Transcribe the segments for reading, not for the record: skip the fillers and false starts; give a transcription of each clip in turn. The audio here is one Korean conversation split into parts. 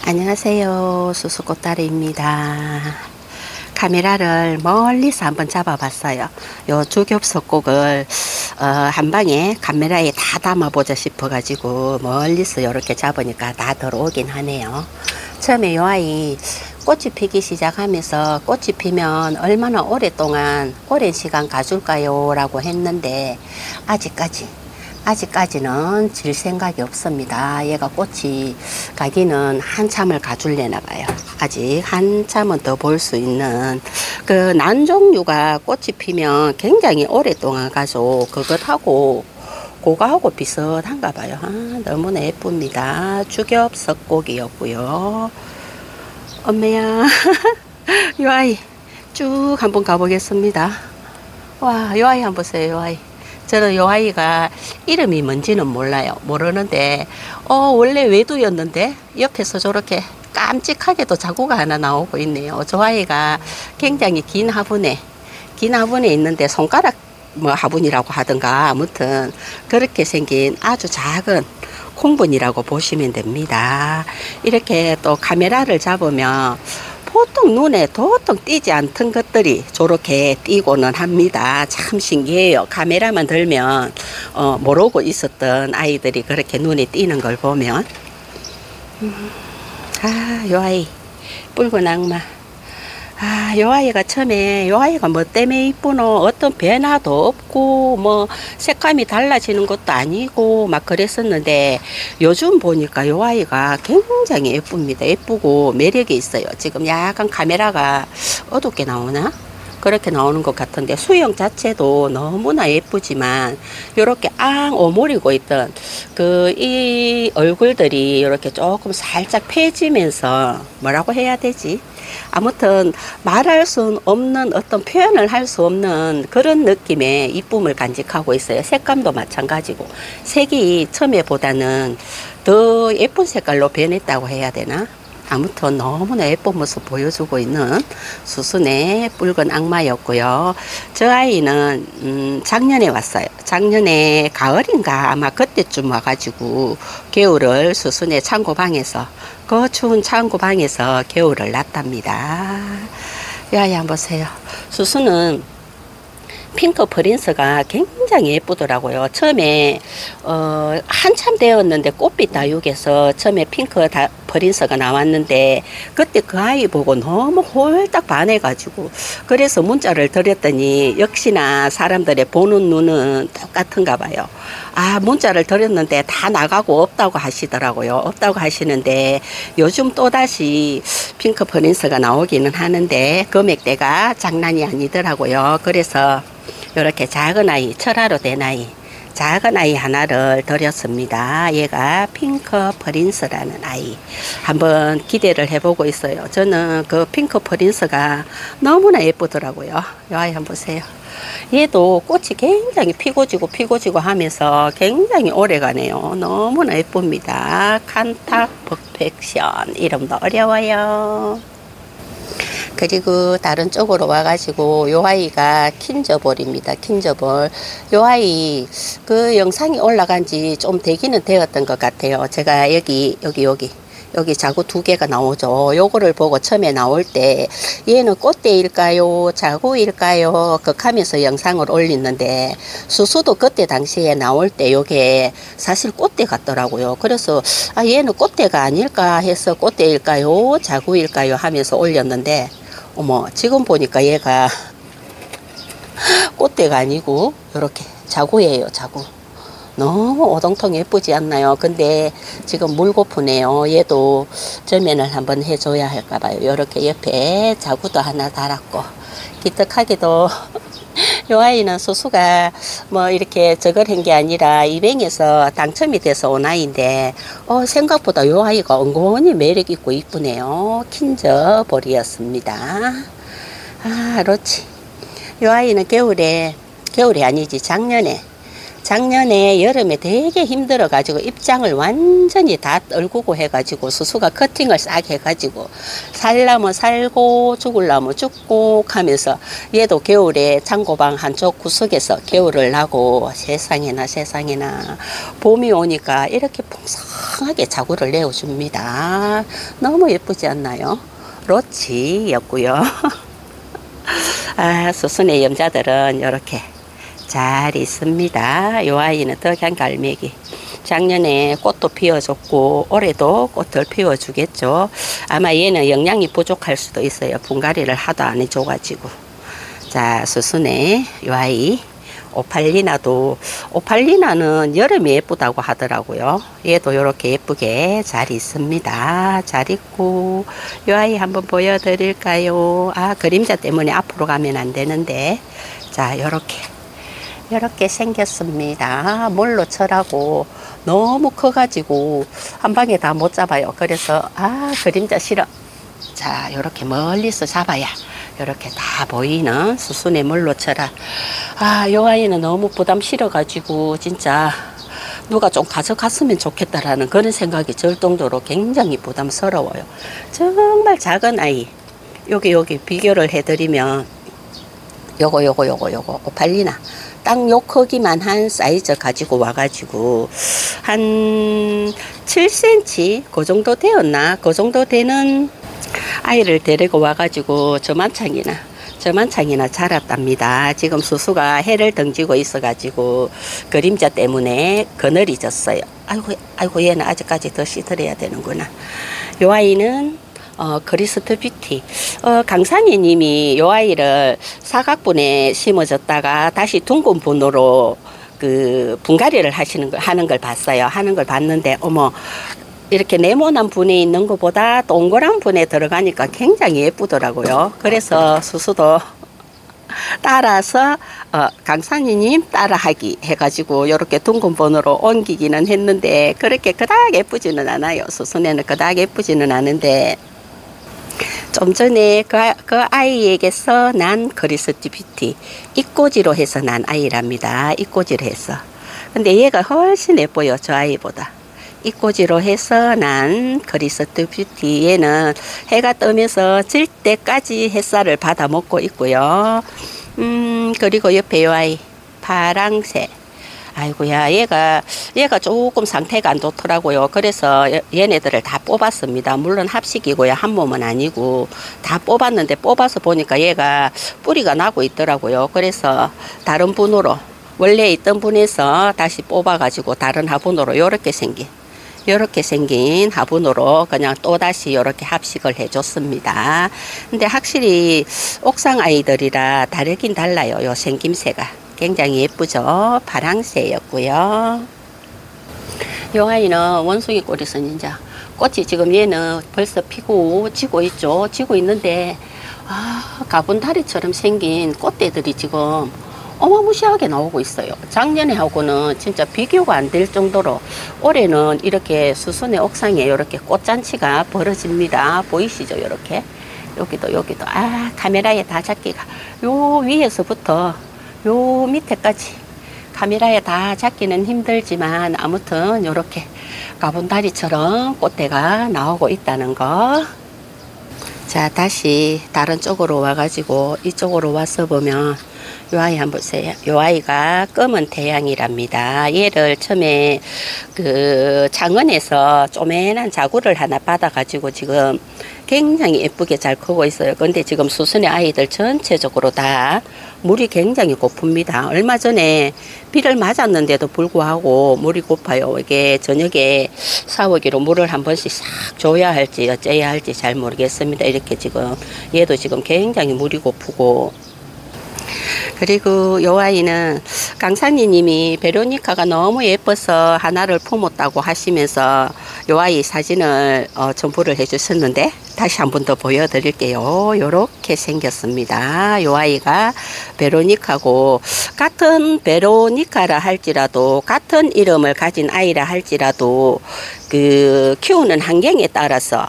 안녕하세요. 수수꽃다리입니다. 카메라를 멀리서 한번 잡아봤어요. 요 주겹석곡을 한 방에 카메라에 다 담아보자 싶어가지고 멀리서 이렇게 잡으니까 다 들어오긴 하네요. 처음에 요 아이 꽃이 피기 시작하면서 꽃이 피면 얼마나 오랫동안 오랜 시간 가줄까요? 라고 했는데 아직까지는 질 생각이 없습니다. 얘가 꽃이 가기는 한참을 가줄래나 봐요. 아직 한참은 더 볼 수 있는 그 난 종류가 꽃이 피면 굉장히 오랫동안 가죠. 그거하고 비슷한가 봐요. 너무나 예쁩니다. 주겹석곡이었고요. 엄매야 요 아이 쭉 한번 가보겠습니다. 와, 요 아이 한번 보세요. 요 아이. 저는 요 아이가 이름이 뭔지는 몰라요. 모르는데 원래 외두였는데 옆에서 저렇게 깜찍하게도 자구가 하나 나오고 있네요. 저 아이가 굉장히 긴 화분에 있는데 손가락 뭐 화분이라고 하든가 아무튼 그렇게 생긴 아주 작은 콩분이라고 보시면 됩니다. 이렇게 또 카메라를 잡으면 보통 눈에 도통 띄지 않던 것들이 저렇게 띄고는 합니다. 참 신기해요. 카메라만 들면 모르고 있었던 아이들이 그렇게 눈에 띄는 걸 보면 요 아이 붉은 악마. 요 아이가 처음에 요 아이가 뭐 때문에 이쁘노 어떤 변화도 없고 뭐 색감이 달라지는 것도 아니고 막 그랬었는데 요즘 보니까 요 아이가 굉장히 예쁩니다. 예쁘고 매력이 있어요. 지금 약간 카메라가 어둡게 나오나? 그렇게 나오는 것 같은데 수영 자체도 너무나 예쁘지만 요렇게 오므리고 있던 이 얼굴들이 이렇게 조금 살짝 펴지면서 뭐라고 해야 되지? 아무튼 말할 수 없는 어떤 표현을 할 수 없는 그런 느낌의 이쁨을 간직하고 있어요. 색감도 마찬가지고 색이 처음에보다는 더 예쁜 색깔로 변했다고 해야 되나? 아무튼 너무나 예쁜 모습 보여주고 있는 수순의 붉은 악마였고요. 저 아이는 작년에 왔어요. 작년에 가을인가 아마 그때쯤 와가지고 겨울을 수순의 창고방에서 그 추운 창고방에서 겨울을 났답니다. 이 아이 한번 보세요. 수순은 핑크 프린스가 굉장히 예쁘더라고요. 처음에 한참 되었는데 꽃빛 다육에서 처음에 핑크 프린스가 나왔는데 그때 그 아이 보고 너무 홀딱 반해가지고 그래서 문자를 드렸더니 역시나 사람들의 보는 눈은 똑같은가 봐요. 문자를 드렸는데 다 나가고 없다고 하시더라고요. 없다고 하시는데 요즘 또다시 핑크 프린스가 나오기는 하는데 금액대가 장난이 아니더라고요. 그래서 이렇게 작은 아이, 철화로 된 아이, 작은 아이 하나를 드렸습니다. 얘가 핑크 프린스라는 아이. 한번 기대를 해보고 있어요. 저는 그 핑크 프린스가 너무나 예쁘더라고요. 이 아이 한번 보세요. 얘도 꽃이 굉장히 피고 지고 하면서 굉장히 오래 가네요. 너무나 예쁩니다. 칸타 퍼펙션. 이름도 어려워요. 그리고 다른 쪽으로 와가지고 요 아이가 킨저볼입니다. 킨저볼. 요 아이 그 영상이 올라간 지 좀 되기는 되었던 것 같아요. 제가 여기 자구 두 개가 나오죠. 요거를 보고 처음에 나올 때 얘는 꽃대일까요? 자구일까요? 하면서 영상을 올리는데 수수도 그때 당시에 나올 때 요게 사실 꽃대 같더라고요. 그래서 얘는 꽃대가 아닐까 해서 꽃대일까요? 자구일까요? 하면서 올렸는데 어머 지금 보니까 얘가 꽃대가 아니고 이렇게 자구예요. 자구. 너무 오동통 예쁘지 않나요? 근데 지금 물고프네요. 얘도 점연을 한번 해줘야 할까봐요. 이렇게 옆에 자구도 하나 달았고 기특하게도 요 아이는 수수가 뭐 이렇게 저걸 한 게 아니라 입행에서 당첨이 돼서 온 아이인데 생각보다 요 아이가 은근히 매력 있고 이쁘네요. 킨저볼이었습니다. 그렇지. 요 아이는 겨울에 아니지 작년에 작년에 여름에 되게 힘들어가지고 입장을 완전히 다 떨구고 해가지고 수수가 커팅을 싹 해가지고 살라면 살고 죽을라면 죽고 하면서 얘도 겨울에 창고방 한쪽 구석에서 겨울을 나고 세상에나 세상에나 봄이 오니까 이렇게 풍성하게 자구를 내어줍니다. 너무 예쁘지 않나요? 로치였고요. 아, 수순의 염자들은 이렇게 잘 있습니다. 요 아이는 덕양갈매기. 작년에 꽃도 피워줬고 올해도 꽃을 피워주겠죠. 아마 얘는 영양이 부족할 수도 있어요. 분갈이를 하도 안 해줘가지고. 자, 수순의 요 아이 오팔리나는 여름에 예쁘다고 하더라고요. 얘도 이렇게 예쁘게 잘 있습니다. 잘 있고 요 아이 한번 보여드릴까요? 아, 그림자 때문에 앞으로 가면 안 되는데. 자, 이렇게 생겼습니다. 몰로 철하고 너무 커가지고 한 방에 다 못 잡아요. 그래서 아, 그림자 싫어. 자, 이렇게 멀리서 잡아야 이렇게 다 보이는 수순의 몰로 철아. 아, 요 아이는 너무 부담 싫어가지고 진짜 누가 좀 가져갔으면 좋겠다라는 그런 생각이 들 정도로 굉장히 부담스러워요. 정말 작은 아이. 여기 비교를 해드리면 요거 오팔리나 딱 요 크기만 한 사이즈 가지고 와가지고 한 7cm 그 정도 되었나, 그 정도 되는 아이를 데리고 와가지고 저만창이나 자랐답니다. 지금 수수가 해를 던지고 있어가지고 그림자 때문에 그늘이 졌어요. 아이고 얘는 아직까지 더 시들어야 되는구나. 요 아이는 그리스트 뷰티. 강산이 님이 요 아이를 사각분에 심어졌다가 다시 둥근 분으로 그 분갈이를 하는 걸 봤어요. 하는 걸 봤는데, 어머, 이렇게 네모난 분에 있는 것보다 동그란 분에 들어가니까 굉장히 예쁘더라고요. 그래서 수수도 따라서 강산이님 따라하기 해가지고 이렇게 둥근 번호로 옮기기는 했는데 그렇게 그닥 예쁘지는 않아요. 수순에는 그닥 예쁘지는 않은데 좀 전에 그 아이에게서 난 그리스트 뷰티 이꼬지로 해서 난 아이랍니다. 이꼬지로 해서. 근데 얘가 훨씬 예뻐요. 저 아이보다. 이꼬지로 해서 난 그리스트 뷰티. 얘는 해가 뜨면서 질 때까지 햇살을 받아 먹고 있고요. 그리고 옆에 요 아이 파랑새. 아이고야, 얘가 조금 상태가 안 좋더라고요. 그래서 얘네들을 다 뽑았습니다. 물론 합식이고요. 한 몸은 아니고 다 뽑았는데 뽑아서 보니까 얘가 뿌리가 나고 있더라고요. 그래서 다른 분으로 원래 있던 분에서 다시 뽑아가지고 다른 화분으로 요렇게 생긴 화분으로 그냥 또다시 이렇게 합식을 해줬습니다. 근데 확실히 옥상 아이들이라 다르긴 달라요. 요 생김새가. 굉장히 예쁘죠. 파랑새였고요. 요 아이는 원숭이 꼬리 선인자. 꽃이 지금 얘는 벌써 피고 지고 있죠. 지고 있는데 가분다리처럼 생긴 꽃대들이 지금 어마무시하게 나오고 있어요. 작년에 하고는 진짜 비교가 안 될 정도로 올해는 이렇게 수순의 옥상에 이렇게 꽃잔치가 벌어집니다. 보이시죠? 이렇게 여기도 카메라에 다 잡기가 요 위에서부터 요 밑에까지 카메라에 다 잡기는 힘들지만 아무튼 이렇게 가분다리처럼 꽃대가 나오고 있다는 거. 자, 다시 다른 쪽으로 와가지고 이쪽으로 와서 보면 요 아이 한번 보세요. 요 아이가 검은 태양이랍니다. 얘를 처음에 그 창원에서 쪼매난 자구를 하나 받아가지고 지금 굉장히 예쁘게 잘 크고 있어요. 근데 지금 수순의 아이들 전체적으로 다 물이 굉장히 고픕니다. 얼마 전에 비를 맞았는데도 불구하고 물이 고파요. 이게 저녁에 샤워기로 물을 한 번씩 싹 줘야 할지 어째야 할지 잘 모르겠습니다. 이렇게 지금 얘도 지금 굉장히 물이 고프고. 그리고 요 아이는 강산이님이 베로니카가 너무 예뻐서 하나를 품었다고 하시면서 요 아이 사진을 첨부를 해주셨는데 다시 한 번 더 보여드릴게요. 요렇게 생겼습니다. 요 아이가 베로니카고 같은 베로니카라 할지라도 같은 이름을 가진 아이라 할지라도 그 키우는 환경에 따라서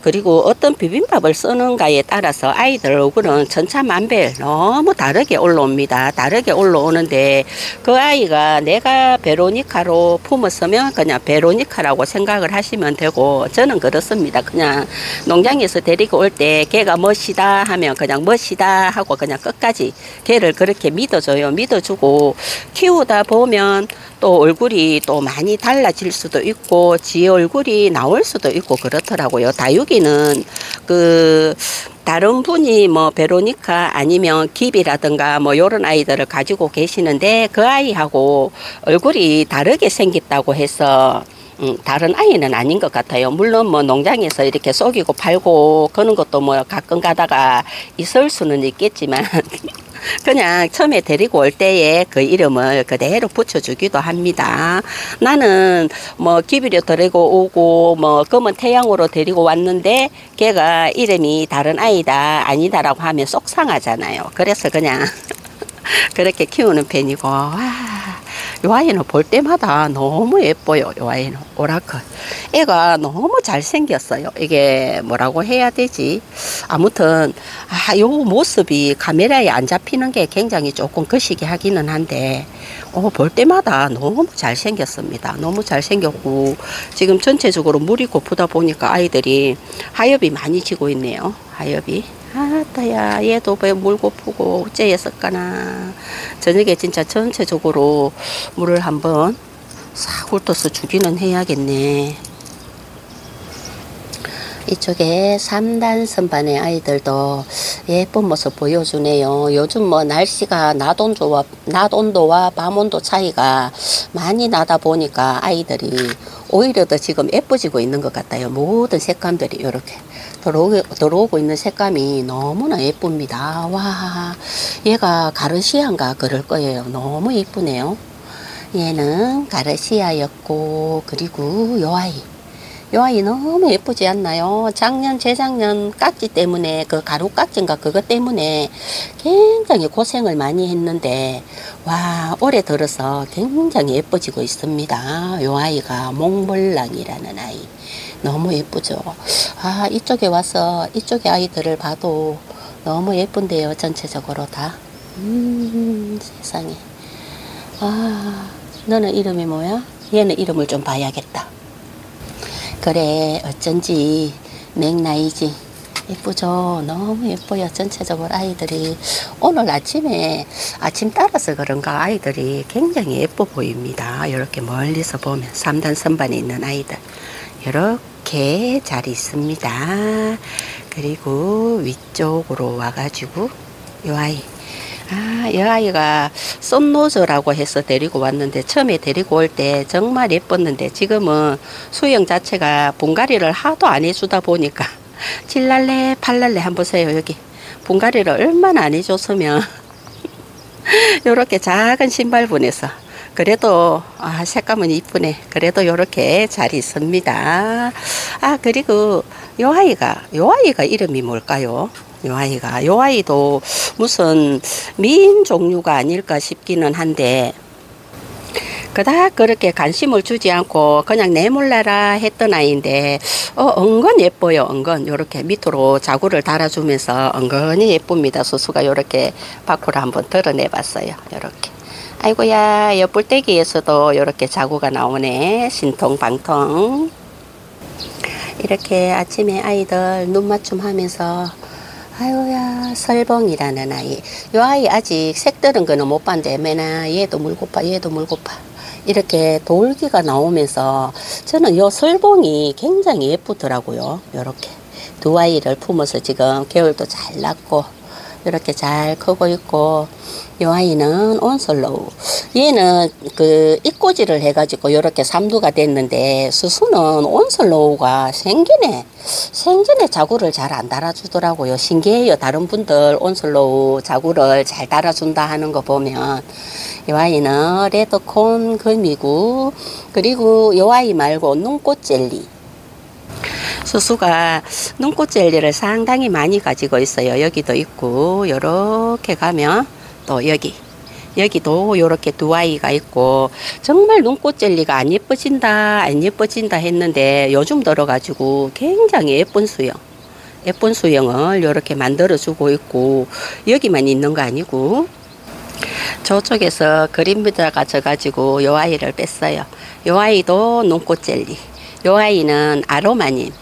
그리고 어떤 비빔밥을 쓰는가에 따라서 아이들 얼굴은 천차만별 너무 다르게 올라옵니다. 다르게 올라오는데 그 아이가 내가 베로니카로 품었으면 그냥 베로니카라고 생각을 하시면 되고, 저는 그렇습니다. 그냥 농장에서 데리고 올 때 걔가 멋이다 하면 그냥 멋이다 하고 그냥 끝까지 걔를 그렇게 믿어줘요. 믿어주고 키우다 보면 또 얼굴이 또 많이 달라질 수도 있고 지 얼굴이 나올 수도 있고 그렇더라고요. 다육이는 그 다른 분이 뭐 베로니카 아니면 기비라든가 뭐 요런 아이들을 가지고 계시는데 그 아이하고 얼굴이 다르게 생겼다고 해서 다른 아이는 아닌 것 같아요. 물론 뭐 농장에서 이렇게 속이고 팔고 그런 것도 뭐 가끔 가다가 있을 수는 있겠지만 그냥 처음에 데리고 올 때에 그 이름을 그대로 붙여주기도 합니다. 나는 뭐 기비로 데리고 오고 뭐 검은 태양으로 데리고 왔는데 걔가 이름이 다른 아이다 아니다라고 하면 속상하잖아요. 그래서 그냥 그렇게 키우는 편이고, 와, 요 아이는 볼 때마다 너무 예뻐요. 요 아이는 오라클. 애가 너무 잘생겼어요. 이게 뭐라고 해야 되지? 아무튼 요 모습이 카메라에 안 잡히는 게 굉장히 조금 거시기 하기는 한데 볼 때마다 너무 잘생겼습니다. 너무 잘생겼고 지금 전체적으로 물이 고프다 보니까 아이들이 하엽이 많이 지고 있네요. 하엽이. 아따야, 얘도 왜 물 고프고 어째였을까나. 저녁에 진짜 전체적으로 물을 한번 싹 훑어서 주기는 해야겠네. 이쪽에 3단 선반의 아이들도 예쁜 모습 보여주네요. 요즘 뭐 날씨가 낮 온도와 밤 온도 차이가 많이 나다 보니까 아이들이 오히려 더 지금 예뻐지고 있는 것 같아요. 모든 색감들이 이렇게 들어오고 있는 색감이 너무나 예쁩니다. 와, 얘가 가르시아인가 그럴 거예요. 너무 예쁘네요. 얘는 가르시아였고, 그리고 요 아이 너무 예쁘지 않나요? 작년, 재작년 깍지 때문에, 그 가루 깍지인가 그것 때문에 굉장히 고생을 많이 했는데, 와, 올해 들어서 굉장히 예뻐지고 있습니다. 요 아이가 몽블랑이라는 아이. 너무 예쁘죠? 아, 이쪽에 와서 이쪽에 아이들을 봐도 너무 예쁜데요. 전체적으로 다. 세상에. 아, 너는 이름이 뭐야? 얘는 이름을 좀 봐야겠다. 그래, 어쩐지 맥나이지. 예쁘죠? 너무 예뻐요. 전체적으로 아이들이. 오늘 아침 따라서 그런가 아이들이 굉장히 예뻐 보입니다. 이렇게 멀리서 보면 3단 선반에 있는 아이들 이렇게 잘 있습니다. 그리고 위쪽으로 와가지고 이 아이, 이 아이가 썬노즈라고 해서 데리고 왔는데 처음에 데리고 올 때 정말 예뻤는데 지금은 수영 자체가 분갈이를 하도 안 해주다 보니까 칠랄래 팔랄래 한번 보세요. 여기 분갈이를 얼마나 안 해줬으면 요렇게 작은 신발분에서 그래도 색감은 이쁘네. 그래도 요렇게 잘 있습니다. 그리고 요 아이가 이름이 뭘까요? 요 아이도 무슨 미인 종류가 아닐까 싶기는 한데 그닥 그렇게 관심을 주지 않고 그냥 내몰라라 했던 아이인데 은근 예뻐요. 은근 요렇게 밑으로 자구를 달아주면서 은근히 예쁩니다. 수수가 요렇게 밖으로 한번 드러내 봤어요. 요렇게. 아이고야, 옆불떼기에서도 이렇게 자구가 나오네. 신통방통. 이렇게 아침에 아이들 눈 맞춤 하면서 아유야, 설봉이라는 아이. 요 아이 아직 색들은 거는 못 봤는데 맨날 얘도 물고파 얘도 물고파 이렇게 돌기가 나오면서 저는 요 설봉이 굉장히 예쁘더라고요. 요렇게 두 아이를 품어서 지금 겨울도 잘 났고 이렇게 잘 크고 있고, 요 아이는 온슬로우. 얘는 그 입꼬지를 해가지고 이렇게 삼두가 됐는데 수수는 온슬로우가 생전에 자구를 잘 안 달아주더라고요. 신기해요. 다른 분들 온슬로우 자구를 잘 달아준다 하는 거 보면. 요 아이는 레드콘 금이고, 그리고 요 아이 말고 눈꽃 젤리. 수수가 눈꽃 젤리를 상당히 많이 가지고 있어요. 여기도 있고, 요렇게 가면 또 여기 여기도 이렇게 두 아이가 있고 정말 눈꽃 젤리가 안 예뻐진다 안 예뻐진다 했는데 요즘 들어가지고 굉장히 예쁜 수영을 이렇게 만들어 주고 있고 여기만 있는 거 아니고 저쪽에서 그림자가 져가지고 요 아이를 뺐어요. 요 아이도 눈꽃 젤리. 요 아이는 아로마님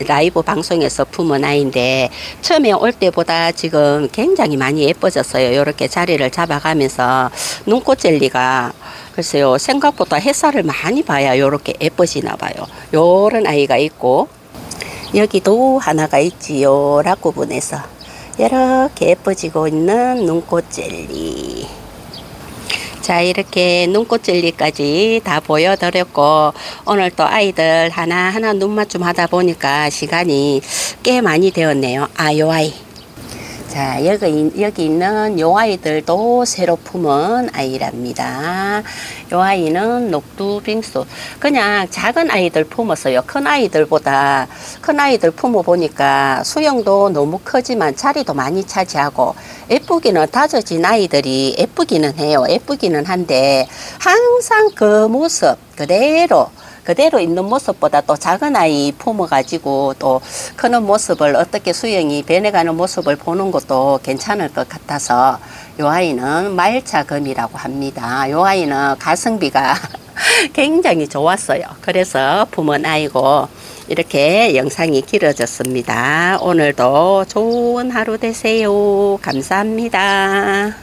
라이브 방송에서 품은 아이인데 처음에 올 때보다 지금 굉장히 많이 예뻐졌어요. 이렇게 자리를 잡아가면서 눈꽃 젤리가 글쎄요 생각보다 햇살을 많이 봐야 이렇게 예뻐지나 봐요. 요런 아이가 있고 여기도 하나가 있지요. 락구분에서 이렇게 예뻐지고 있는 눈꽃 젤리. 자, 이렇게 눈꽃 젤리까지 다 보여드렸고 오늘 또 아이들 하나하나 눈맞춤 하다 보니까 시간이 꽤 많이 되었네요. 요 아이. 자, 여기 있는 요 아이들도 새로 품은 아이랍니다. 요 아이는 녹두빙수. 그냥 작은 아이들 품었어요. 큰 아이들 품어보니까 수영도 너무 크지만 자리도 많이 차지하고 예쁘기는 다져진 아이들이 예쁘기는 해요. 예쁘기는 한데 항상 그 모습 그대로 있는 모습보다 또 작은 아이 품어가지고 또 크는 모습을 어떻게 수영이 변해가는 모습을 보는 것도 괜찮을 것 같아서 요 아이는 말차금이라고 합니다. 요 아이는 가성비가 굉장히 좋았어요. 그래서 품은 아이고 이렇게 영상이 길어졌습니다. 오늘도 좋은 하루 되세요. 감사합니다.